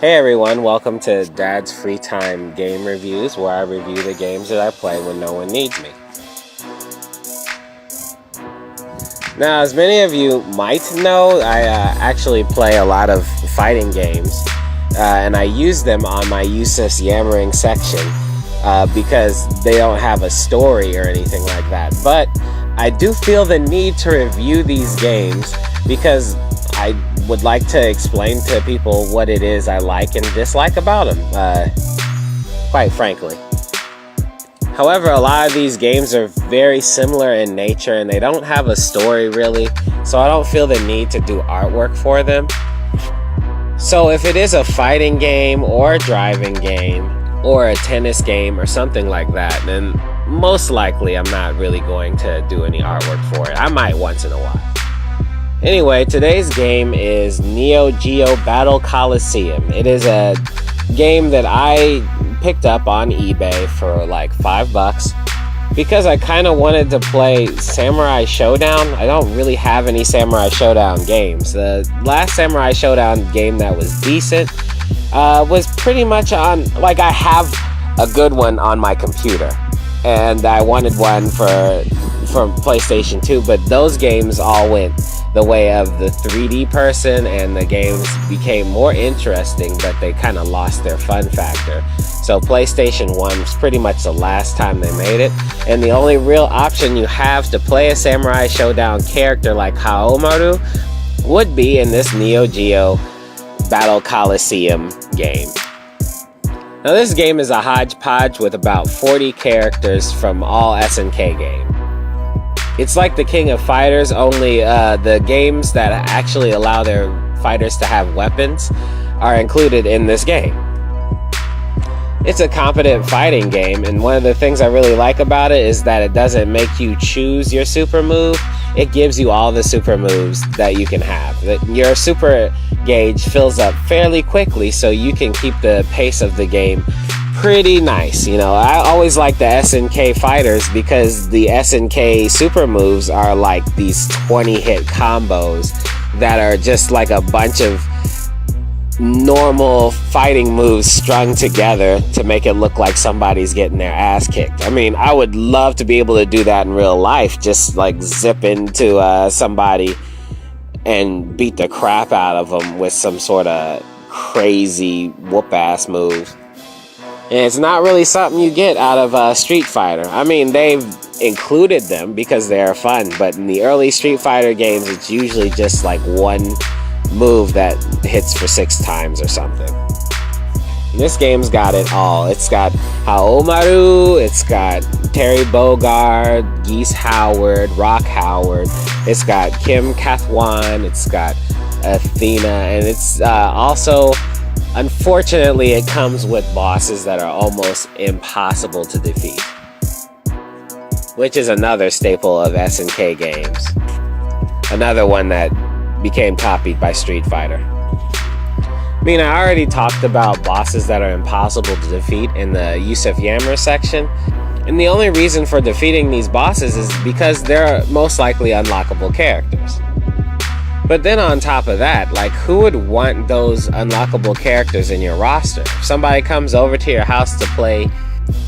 Hey everyone, welcome to Dad's Freetime Game Reviews, where I review the games that I play when no one needs me. Now, as many of you might know, I actually play a lot of fighting games, and I use them on my useless yammering section because they don't have a story or anything like that. But I do feel the need to review these games because I would like to explain to people what it is I like and dislike about them, quite frankly. However, a lot of these games are very similar in nature and they don't have a story really, so I don't feel the need to do artwork for them. So if it is a fighting game or a driving game or a tennis game or something like that, then most likely I'm not really going to do any artwork for it. I might once in a while. Anyway, today's game is Neo Geo Battle Coliseum. It is a game that I picked up on eBay for like $5 because I kind of wanted to play Samurai Showdown. I don't really have any Samurai Showdown games. The last Samurai Showdown game that was decent was pretty much on, like, I have a good one on my computer, and I wanted one from PlayStation 2, but those games all went the way of the 3D person, and the games became more interesting, but they kind of lost their fun factor. So PlayStation 1 was pretty much the last time they made it, and the only real option you have to play a Samurai Showdown character like Haomaru would be in this Neo Geo Battle Coliseum game. Now this game is a hodgepodge with about 40 characters from all SNK games. It's like the King of Fighters, only the games that actually allow their fighters to have weapons are included in this game. It's a competent fighting game, and one of the things I really like about it is that it doesn't make you choose your super move. It gives you all the super moves that you can have. Your super gauge fills up fairly quickly, so you can keep the pace of the game pretty nice. You know, I always like the SNK fighters because the SNK super moves are like these 20-hit combos that are just like a bunch of normal fighting moves strung together to make it look like somebody's getting their ass kicked. I mean, I would love to be able to do that in real life, just like zip into somebody and beat the crap out of them with some sort of crazy whoop-ass move. And it's not really something you get out of Street Fighter. I mean, they've included them because they're fun, but in the early Street Fighter games, it's usually just like one move that hits for 6 times or something. And this game's got it all. It's got Haomaru, it's got Terry Bogard, Geese Howard, Rock Howard, it's got Kim Kathwan, it's got Athena, and it's also, unfortunately, it comes with bosses that are almost impossible to defeat, which is another staple of SNK games. Another one that became copied by Street Fighter. I mean, I already talked about bosses that are impossible to defeat in the Yusuf Yammer section, and the only reason for defeating these bosses is because they're most likely unlockable characters. But then on top of that, like, who would want those unlockable characters in your roster? If somebody comes over to your house to play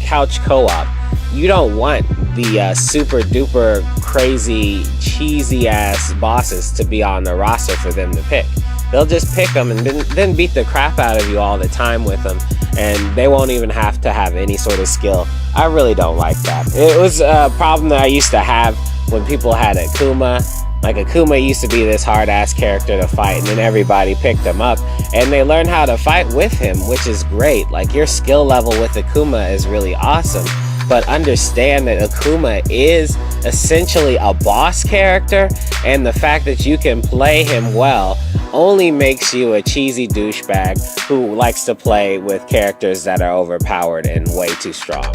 couch co-op, you don't want the super duper crazy cheesy ass bosses to be on the roster for them to pick. They'll just pick them and then beat the crap out of you all the time with them, and they won't even have to have any sort of skill. I really don't like that. It was a problem that I used to have when people had Akuma. Like, Akuma used to be this hard-ass character to fight, and then everybody picked him up, and they learned how to fight with him, which is great. Like, your skill level with Akuma is really awesome, but understand that Akuma is essentially a boss character, and the fact that you can play him well only makes you a cheesy douchebag who likes to play with characters that are overpowered and way too strong.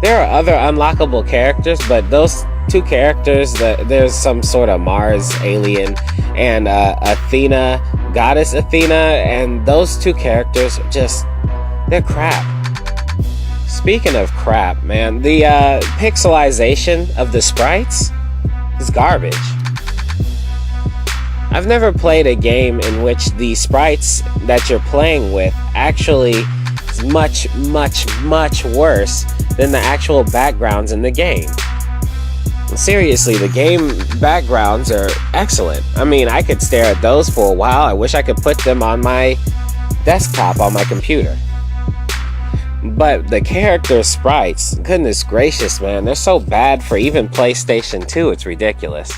There are other unlockable characters, but those two characters, there's some sort of Mars alien and Athena, Goddess Athena, and those two characters are just, they're crap. Speaking of crap, man, the pixelization of the sprites is garbage. I've never played a game in which the sprites that you're playing with actually is much, much, much worse than the actual backgrounds in the game. Seriously, the game backgrounds are excellent. I mean, I could stare at those for a while. I wish I could put them on my desktop on my computer. But the character sprites, goodness gracious, man, they're so bad for even PlayStation 2, it's ridiculous.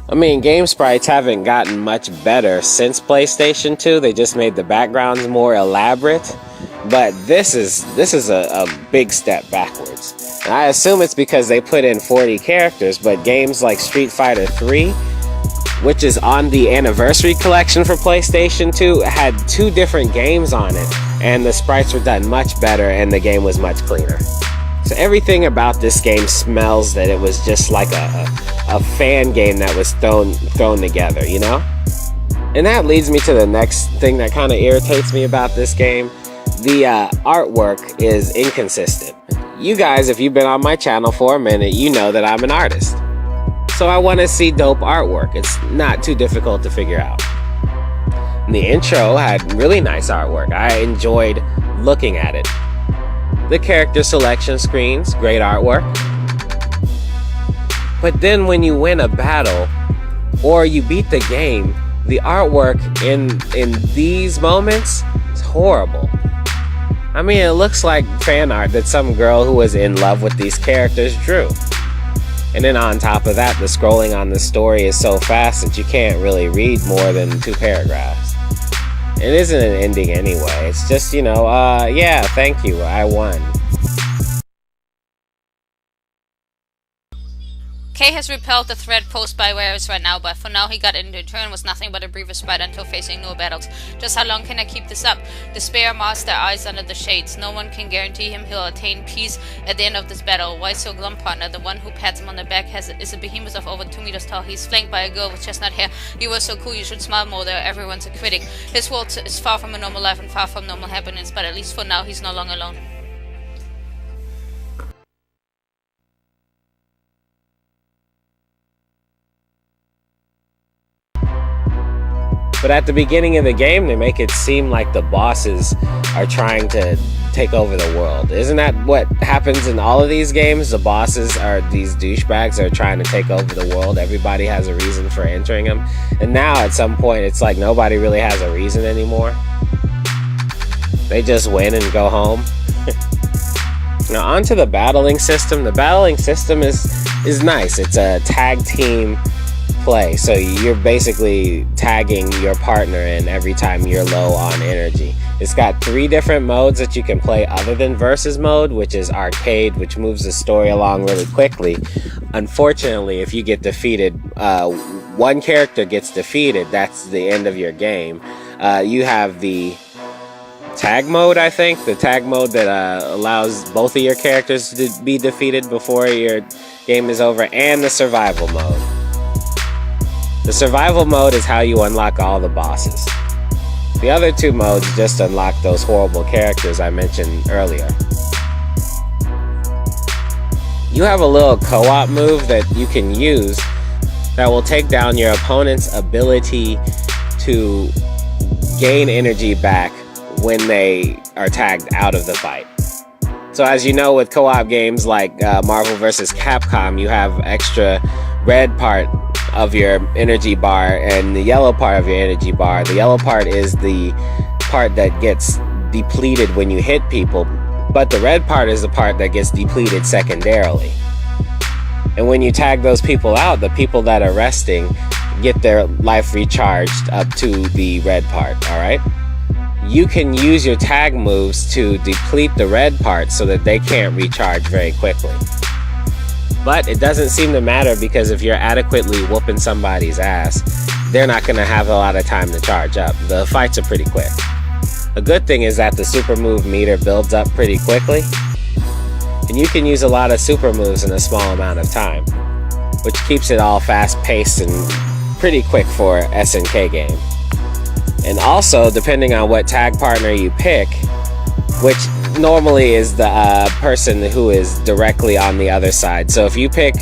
I mean, game sprites haven't gotten much better since PlayStation 2. They just made the backgrounds more elaborate. But this is a big step backwards. And I assume it's because they put in 40 characters, but games like Street Fighter 3, which is on the Anniversary Collection for PlayStation 2, had 2 different games on it, and the sprites were done much better and the game was much cleaner. So everything about this game smells that it was just like a fan game that was thrown together, you know? And that leads me to the next thing that kind of irritates me about this game. The artwork is inconsistent. You guys, if you've been on my channel for a minute, you know that I'm an artist. So I want to see dope artwork. It's not too difficult to figure out. The intro had really nice artwork. I enjoyed looking at it. The character selection screens, great artwork. But then when you win a battle or you beat the game, the artwork in these moments is horrible. I mean, it looks like fan art that some girl who was in love with these characters drew. And then on top of that, the scrolling on the story is so fast that you can't really read more than 2 paragraphs. It isn't an ending anyway. It's just, you know, yeah, thank you, I won. Kay has repelled the threat posed by Varys right now, but for now he got in return was nothing but a brief respite until facing new battles. Just how long can I keep this up? Despair mars their eyes under the shades. No one can guarantee him he'll attain peace at the end of this battle. Why so glum, partner? The one who pats him on the back is a behemoth of over 2 meters tall. He's flanked by a girl with chestnut hair. You were so cool, you should smile more there. Everyone's a critic. His world is far from a normal life and far from normal happiness, but at least for now he's no longer alone. But at the beginning of the game, they make it seem like the bosses are trying to take over the world. Isn't that what happens in all of these games? The bosses are these douchebags that are trying to take over the world. Everybody has a reason for entering them. And now at some point, it's like nobody really has a reason anymore. They just win and go home. Now onto the battling system. The battling system is nice. It's a tag team play, so you're basically tagging your partner in every time you're low on energy. It's got 3 different modes that you can play other than versus mode, which is arcade, which moves the story along really quickly. Unfortunately, if you get defeated, one character gets defeated, that's the end of your game. You have the tag mode, I think, the tag mode that allows both of your characters to be defeated before your game is over, and the survival mode. The survival mode is how you unlock all the bosses. The other 2 modes just unlock those horrible characters I mentioned earlier. You have a little co-op move that you can use that will take down your opponent's ability to gain energy back when they are tagged out of the fight. So as you know, with co-op games like Marvel vs. Capcom, you have extra red part of your energy bar and the yellow part of your energy bar. The yellow part is the part that gets depleted when you hit people, but the red part is the part that gets depleted secondarily. And when you tag those people out, the people that are resting get their life recharged up to the red part, alright? You can use your tag moves to deplete the red part so that they can't recharge very quickly. But it doesn't seem to matter, because if you're adequately whooping somebody's ass, they're not going to have a lot of time to charge up. The fights are pretty quick. A good thing is that the super move meter builds up pretty quickly, and you can use a lot of super moves in a small amount of time, which keeps it all fast-paced and pretty quick for an SNK game. And also, depending on what tag partner you pick, which normally is the person who is directly on the other side. So if you pick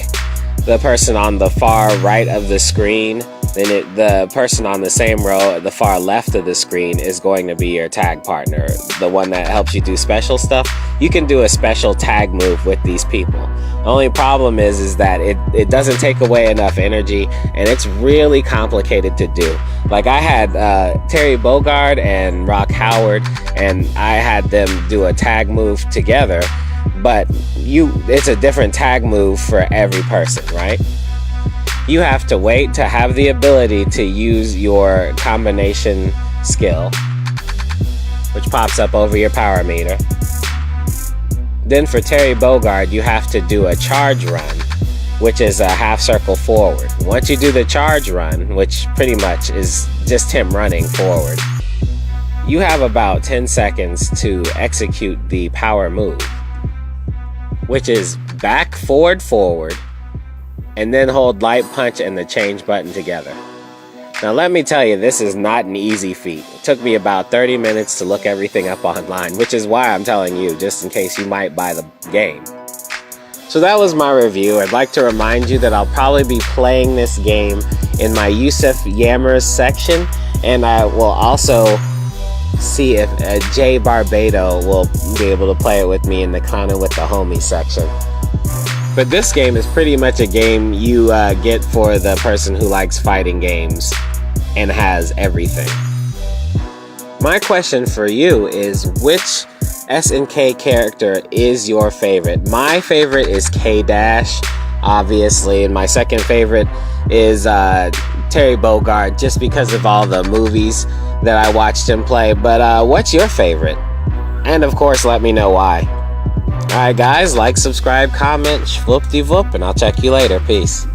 the person on the far right of the screen, then the person on the same row at the far left of the screen is going to be your tag partner, the one that helps you do special stuff. You can do a special tag move with these people. The only problem is that it doesn't take away enough energy, and it's really complicated to do. Like, I had Terry Bogard and Rock Howard, and I had them do a tag move together, but it's a different tag move for every person, right? You have to wait to have the ability to use your combination skill, which pops up over your power meter. Then for Terry Bogard, you have to do a charge run, which is a half circle forward. Once you do the charge run, which pretty much is just him running forward, you have about 10 seconds to execute the power move, which is back, forward, forward, and then hold light punch and the change button together. Now let me tell you, this is not an easy feat. It took me about 30 minutes to look everything up online, which is why I'm telling you, just in case you might buy the game. So that was my review. I'd like to remind you that I'll probably be playing this game in my Yusuf Yammers section, and I will also see if Jay Barbado will be able to play it with me in the Clownin' with the Homies section. But this game is pretty much a game you get for the person who likes fighting games and has everything. My question for you is, which SNK character is your favorite? My favorite is K-Dash, obviously, and my second favorite is Terry Bogard, just because of all the movies that I watched him play. But what's your favorite? And of course, let me know why. Alright guys, like, subscribe, comment, shvoop-de-voop, and I'll check you later. Peace.